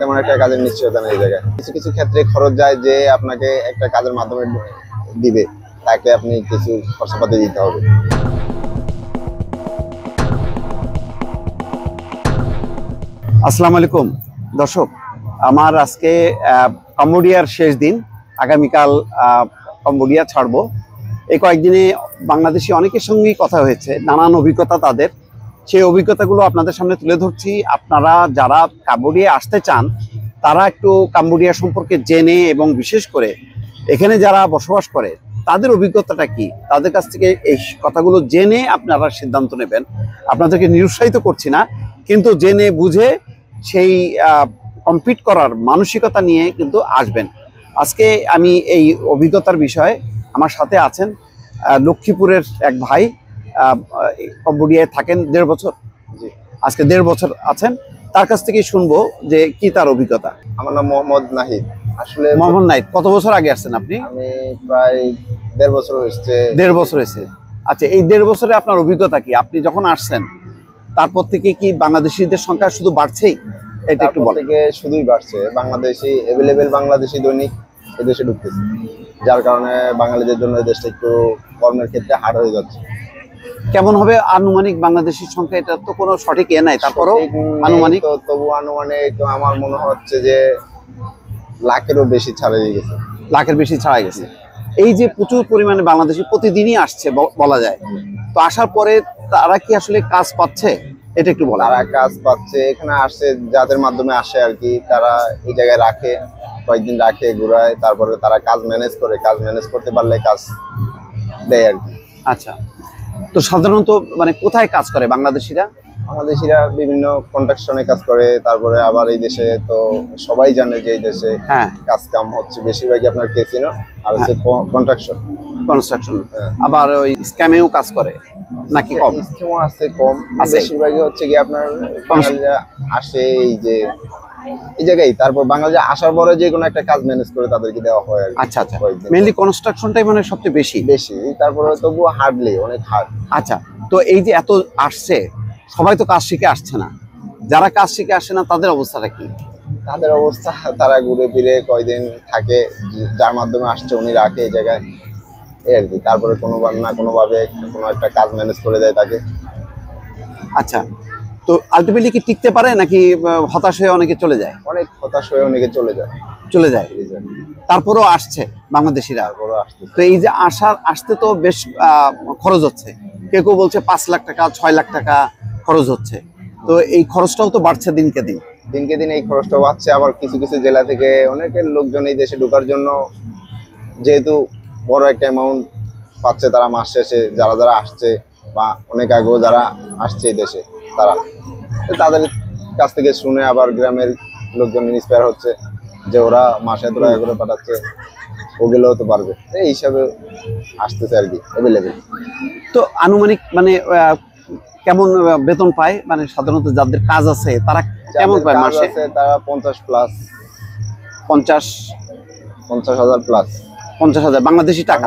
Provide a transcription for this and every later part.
তেমন একটা কাজের নিশ্চয়তা নেই এই জায়গায়। কিছু কিছু ক্ষেত্রে খরচ যায় যে আপনাকে একটা কাজের মাধ্যমে দিবে, তাকে আপনি কিছু খরচাপাতি দিতে হবে। আসসালামু আলাইকুম দর্শক, আমার আজকে কম্বোডিয়ার শেষ দিন। আগামীকাল কম্বোডিয়া ছাড়বো। এই কয়েকদিনে বাংলাদেশি অনেকের সঙ্গেই কথা হয়েছে, নানান অভিজ্ঞতা তাদের। সেই অভিজ্ঞতাগুলো আপনাদের সামনে তুলে ধরছি। আপনারা যারা কম্বোডিয়া আসতে চান তারা একটু কম্বোডিয়া সম্পর্কে জেনে এবং বিশেষ করে এখানে যারা বসবাস করে তাদের অভিজ্ঞতাটা কি, তাদের কাছ থেকে এই কথাগুলো জেনে আপনারা সিদ্ধান্ত নেবেন। আপনাদেরকে নিরুৎসাহিত করছি না, কিন্তু জেনে বুঝে সেই কম্পিট করার মানসিকতা নিয়ে কিন্তু আসবেন। আজকে আমি এই অভিজ্ঞতার বিষয়ে আমার সাথে আছেন লক্ষ্মীপুরের এক ভাই, কম্বোডিয়ায় থাকেন 1.5 বছর। জি, আজকে 1.5 বছর আছেন। তার কাছ থেকে শুনবো যে কি তার অভিজ্ঞতা। আমার নাম মোহাম্মদ নাহিদ। আসলে মোহাম্মদ নাহিদ, কত বছর আগে আসছেন আপনি? আমি প্রায় 1.5 বছর হয়েছে। 1.5 বছর হয়েছে। আচ্ছা, এই 1.5 বছরে আপনার অভিজ্ঞতা কি? আপনি যখন আসছেন তারপর থেকে কি বাংলাদেশিদের সংখ্যা শুধু বাড়ছেই? এটা একটু বলেন। থেকে শুধুই বাড়ছে, বাংলাদেশি অ্যাভেলেবেল বাংলাদেশি দৈনিক এদেশে ঢুকতেছে, যার কারণে বাঙালিদের জন্য এই দেশটা একটু কর্মের ক্ষেত্রে হার্ড হয়ে যাচ্ছে। কেমন হবে আনুমানিক বাংলাদেশির সংখ্যা? এটা তো কোনো সঠিক নাই, তারপরও আনুমানিক। তবু আনুমানিক আমার মনে হচ্ছে যে লাখেরও বেশি ছাড়িয়ে গেছে। লাখের বেশি ছাড়া গেছে। এই যে প্রচুর পরিমাণে বাংলাদেশি প্রতিদিনই আসছে বলা যায়, তো আসার পরে তারা কি আসলে কাজ পাচ্ছে? এটা একটু বলা। তারা কাজ পাচ্ছে, এখানে আসছে যাদের মাধ্যমে আসে আর কি, তারা এই জায়গায় রাখে, কয়েকদিন রাখে, ঘুরায়, তারপরে তারা কাজ ম্যানেজ করে, কাজ ম্যানেজ করতে পারলে কাজ দেয় আর কি। আচ্ছা, তো সাধারণত মানে কোথায় কাজ করে বাংলাদেশিরা? বাংলাদেশিরা বিভিন্ন কন্ট্রাকশনে কাজ করে, তারপরে আবার এই দেশে তো সবাই জানে যে এই দেশে কাজ কাম হচ্ছে বেশিরভাগই আপনার ক্যাসিনো আর হচ্ছে কন্ট্রাকশন, কনস্ট্রাকশন। আবার ওই স্ক্যামেও কাজ করে নাকি কম? স্কিমও আছে, কম। বেশিরভাগই হচ্ছে কি আপনার বাঙালিরা আসে এই জায়গায়, তারপর বাঙালিরা আসার পরে যে কোনো একটা কাজ ম্যানেজ করে তাদেরকে দেওয়া হয় আর কি। আচ্ছা আচ্ছা, মেইনলি কনস্ট্রাকশনটাই মানে সবচেয়ে বেশি। তারপরে তবুও হার্ডলি অনেক হার্ড। আচ্ছা, তো এই যে এত আসছে, সবাই তো কাজ শিখে আসছে না। যারা কাজ শিখে আসে না তাদের অবস্থাটা কি? তাদের অবস্থা, তারা ঘুরে ফিরে কয়দিন থাকে, যার মাধ্যমে আসছে উনি রাখে এই জায়গায়, এই আর কি। তারপরে কোনোভাবে কোনো একটা কাজ ম্যানেজ করে দেয় তাকে। আচ্ছা, তো আলটিমেটলি কি টিকতে পারে নাকি হতাশ হয়ে অনেকে চলে যায়? অনেক হতাশ হয়ে অনেকে চলে যায়। তারপরেও আসছে বাংলাদেশিরা। তো এই যে আসতে তো বেশ খরচ হচ্ছে। কেউ কেউ বলছে 5 লাখ টাকা, 6 লাখ টাকা খরচ হচ্ছে। তো এই খরচটাও তো বাড়ছে দিনকে দিন। এই খরচটা বাড়ছে। আবার কিছু কিছু জেলা থেকে অনেকের লোকজন এই দেশে ঢোকার জন্য যেহেতু বড় একটা অ্যামাউন্ট পাচ্ছে তারা মাস শেষে, যারা যারা আসছে বা অনেক আগেও যারা আসছে এই দেশে, তাদের কাছ থেকে শুনে আবার গ্রামের লোকজন ইন্সপায়ার হচ্ছে যে ওরা মাসে এত টাকা করে পাঠাচ্ছে, ওগুলোও তো পারবে, এই হিসাবে আসতেছে আর কি অ্যাভেলেবেল। তো আনুমানিক মানে কেমন বেতন পায়? মানে সাধারণত যাদের কাজ আছে তারা কেমন পায় মাসে? তারা 50 প্লাস, 50,000 প্লাস, 50,000 বাংলাদেশি টাকা।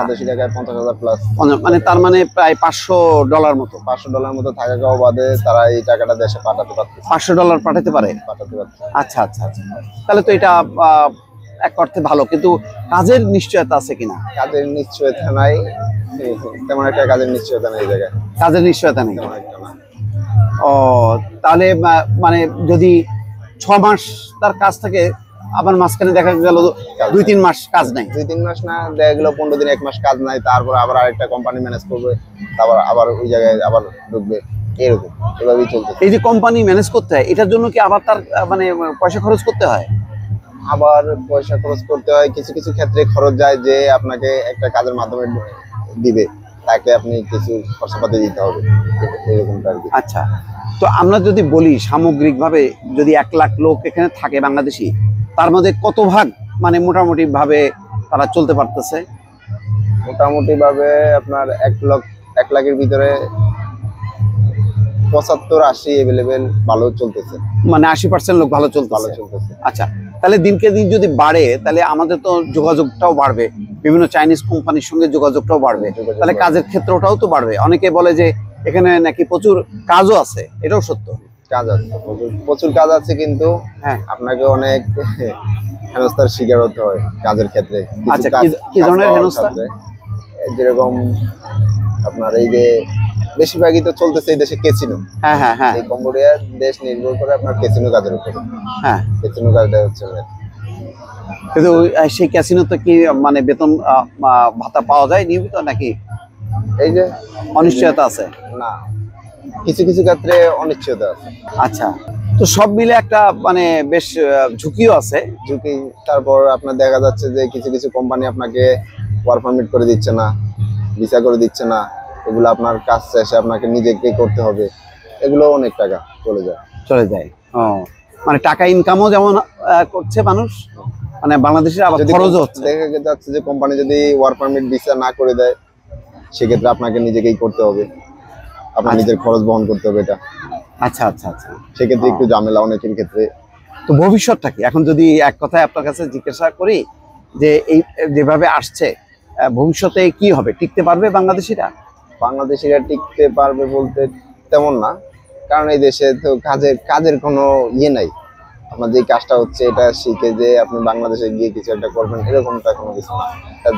50,000 প্লাস, মানে তার মানে প্রায় $500 মতো। $500 মতো থাকা খাওয়া বাদে তারা এই টাকাটা দেশে পাঠাতে পারছে। $500 পাঠাতে পারে। আচ্ছা আচ্ছা আচ্ছা, তাহলে তো এটা এক অর্থে ভালো, কিন্তু কাজের নিশ্চয়তা আছে কিনা? কাজের নিশ্চয়তা নাই, তেমন একটা কাজের নিশ্চয়তা নেই এই জায়গায়। কাজের নিশ্চয়তা নেই। ও, তাহলে মানে যদি 6 মাস তার কাজ থাকে, আবার মাঝখানে দেখা গেল 2-3 মাস কাজ নাই। 2-3 মাস না, দেখা গেল 15 দিন 1 মাস কাজ নাই, তারপর আবার আরেকটা কোম্পানি ম্যানেজ করবে, তারপর আবার ওই জায়গায় আবার ঢুকবে, এরকম এভাবেই চলছে। এই যে কোম্পানি ম্যানেজ করতে হয়, এটার জন্য কি আবার তার মানে পয়সা খরচ করতে হয়? আবার পয়সা খরচ করতে হয়, কিছু কিছু ক্ষেত্রে খরচ যায় যে আপনাকে একটা কাজের মাধ্যমে দিবে, তাকে আপনি কিছু খরচাপাতি দিতে হবে, এরকমটা আর কি। আচ্ছা, তো আমরা যদি বলি সামগ্রিকভাবে যদি 1 লাখ লোক এখানে থাকে বাংলাদেশি, তার মধ্যে কত ভাগ মানে মোটামুটি ভাবে তারা চলতে পারতেছে? মোটামুটি ভাবে আপনার 1 লাখের ভিতরে 75-80 অ্যাভেলেবেল ভালো চলতেছে, মানে 80% লোক ভালো চলতেছে। আচ্ছা, তাহলে দিনকে দিন যদি বাড়ে তাহলে আমাদের তো যোগাযোগটাও বাড়বে, বিভিন্ন চাইনিজ কোম্পানির সঙ্গে যোগাযোগটাও বাড়বে, তাহলে কাজের ক্ষেত্রটাও তো বাড়বে। অনেকে বলে যে এখানে নাকি প্রচুর কাজও আছে, এটাও সত্য? কাজ আছে, প্রচুর প্রচুর কাজ আছে, কিন্তু হ্যাঁ আপনাকে অনেক হেনস্থার শিকার হতে হয় কাজের ক্ষেত্রে। কিছু আচ্ছা, কাজ কি ধরনের পাওয়ার হেনস্থা? ক্ষেত্রে, যেরকম আপনার এই যে বেশিরভাগই তো চলতেছে এই দেশে ক্যাসিনো। হ্যাঁ হ্যাঁ হ্যাঁ এই কম্বোডিয়ার দেশ নির্ভর করে আপনার ক্যাসিনো কাজের উপরে। হ্যাঁ। ক্যাসিনো কাজটা হচ্ছে main। কিন্তু সেই ক্যাসিনোতে কি মানে বেতন ভাতা পাওয়া যায় নিয়মিত, নাকি এই যে অনিশ্চয়তা আছে? না, কিছু কিছু ক্ষেত্রে অনিশ্চয়তা আছে। আচ্ছা, তো সব মিলে একটা মানে বেশ ঝুঁকিও আছে। ঝুঁকি। তারপর আপনার দেখা যাচ্ছে যে কিছু কিছু কোম্পানি আপনাকে ওয়ার্ক পারমিট করে দিচ্ছে না, ভিসা করে দিচ্ছে না, এগুলো আপনার কাজ শেষে আপনাকে নিজেকে করতে হবে, এগুলো অনেক টাকা চলে যায়। চলে যায়। ও, মানে টাকা ইনকামও যেমন করছে মানুষ, মানে বাংলাদেশের আবার যদি খরচও হচ্ছে। দেখা যাচ্ছে যে কোম্পানি যদি ওয়ার্ক পারমিট ভিসা না করে দেয়, সেক্ষেত্রে আপনাকে নিজেকেই করতে হবে, আপনার আচ্ছা। নিজের খরচ বহন করতে হবে এটা। আচ্ছা আচ্ছা আচ্ছা। সেক্ষেত্রে একটু ঝামেলা অনেকের ক্ষেত্রে। তো ভবিষ্যৎটা কি এখন যদি এক কথায় আপনার কাছে জিজ্ঞাসা করি, যে এই যেভাবে আসছে ভবিষ্যতে কি হবে, টিকতে পারবে বাংলাদেশিরা? বাংলাদেশিরা টিকতে পারবে বলতে তেমন না, কারণ এই দেশে তো কাজের কাজের কোনো ইয়ে নাই। আপনার যে কাজটা হচ্ছে এটা শিখে যে আপনি বাংলাদেশে গিয়ে কিছু একটা করবেন, এরকমটা কোনো কিছু না।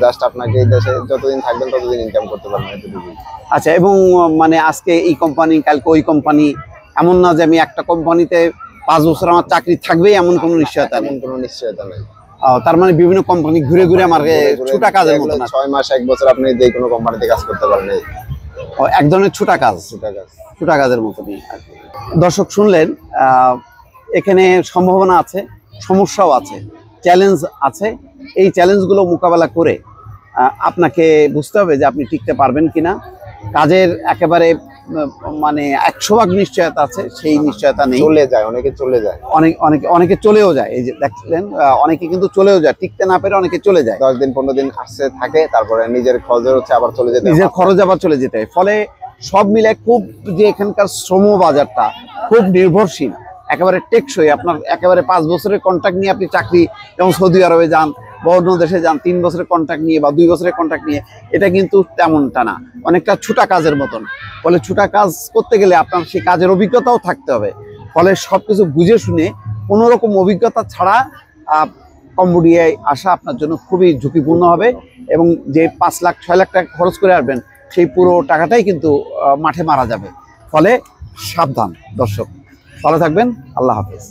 জাস্ট আপনাকে এই দেশে যতদিন থাকবেন ততদিন ইনকাম করতে পারবেন, এতটুকুই। আচ্ছা, এবং মানে আজকে এই কোম্পানি কালকে ওই কোম্পানি, এমন না যে আমি একটা কোম্পানিতে 5 বছর আমার চাকরি থাকবেই, এমন কোনো নিশ্চয়তা নেই। এমন কোনো নিশ্চয়তা নেই। তার মানে বিভিন্ন কোম্পানি ঘুরে ঘুরে আমার ছুটা কাজের মতো না, 6 মাস 1 বছর আপনি যে কোনো কোম্পানিতে কাজ করতে পারেন, এই এক ধরনের ছুটা কাজ, সেটা কাজ। ছুটা কাজের মতনই আর কি। দর্শক শুনলেন, এখানে সম্ভাবনা আছে, সমস্যাও আছে, চ্যালেঞ্জ আছে। এই চ্যালেঞ্জগুলো মোকাবেলা করে আপনাকে বুঝতে হবে যে আপনি টিকতে পারবেন কিনা। কাজের একেবারে মানে 100% নিশ্চয়তা আছে, সেই নিশ্চয়তা নেই। চলে যায়, অনেকে চলে যায়, অনেকে চলেও যায়। এই যে দেখলেন, অনেকে কিন্তু চলেও যায়, টিকতে না পেরে অনেকে চলে যায়। 10 দিন 15 দিন আসছে থাকে, তারপরে নিজের খরচের হচ্ছে আবার চলে যেতে নিজের হয়। খরচ আবার চলে যেতে হয়। ফলে সব মিলে খুব যে এখানকার শ্রম বাজারটা খুব নির্ভরশীল, একেবারে টেকসই। আপনার একেবারে 5 বছরের কন্ট্রাক্ট নিয়ে আপনি চাকরি, যেমন সৌদি আরবে যান বা অন্য দেশে যান, 3 বছরের কন্ট্রাক্ট নিয়ে বা 2 বছরের কন্ট্রাক্ট নিয়ে, এটা কিন্তু তেমনটা না, অনেকটা ছুটা কাজের মতন। ফলে ছুটা কাজ করতে গেলে আপনার সেই কাজের অভিজ্ঞতাও থাকতে হবে। ফলে সবকিছু বুঝে শুনে কোনো রকম অভিজ্ঞতা ছাড়া কম্বোডিয়ায় আসা আপনার জন্য খুবই ঝুঁকিপূর্ণ হবে। এবং যে 5 লাখ 6 লাখ টাকা খরচ করে আসবেন, সেই পুরো টাকাটাই কিন্তু মাঠে মারা যাবে। ফলে সাবধান দর্শক, ভালো থাকবেন, আল্লাহ হাফেজ।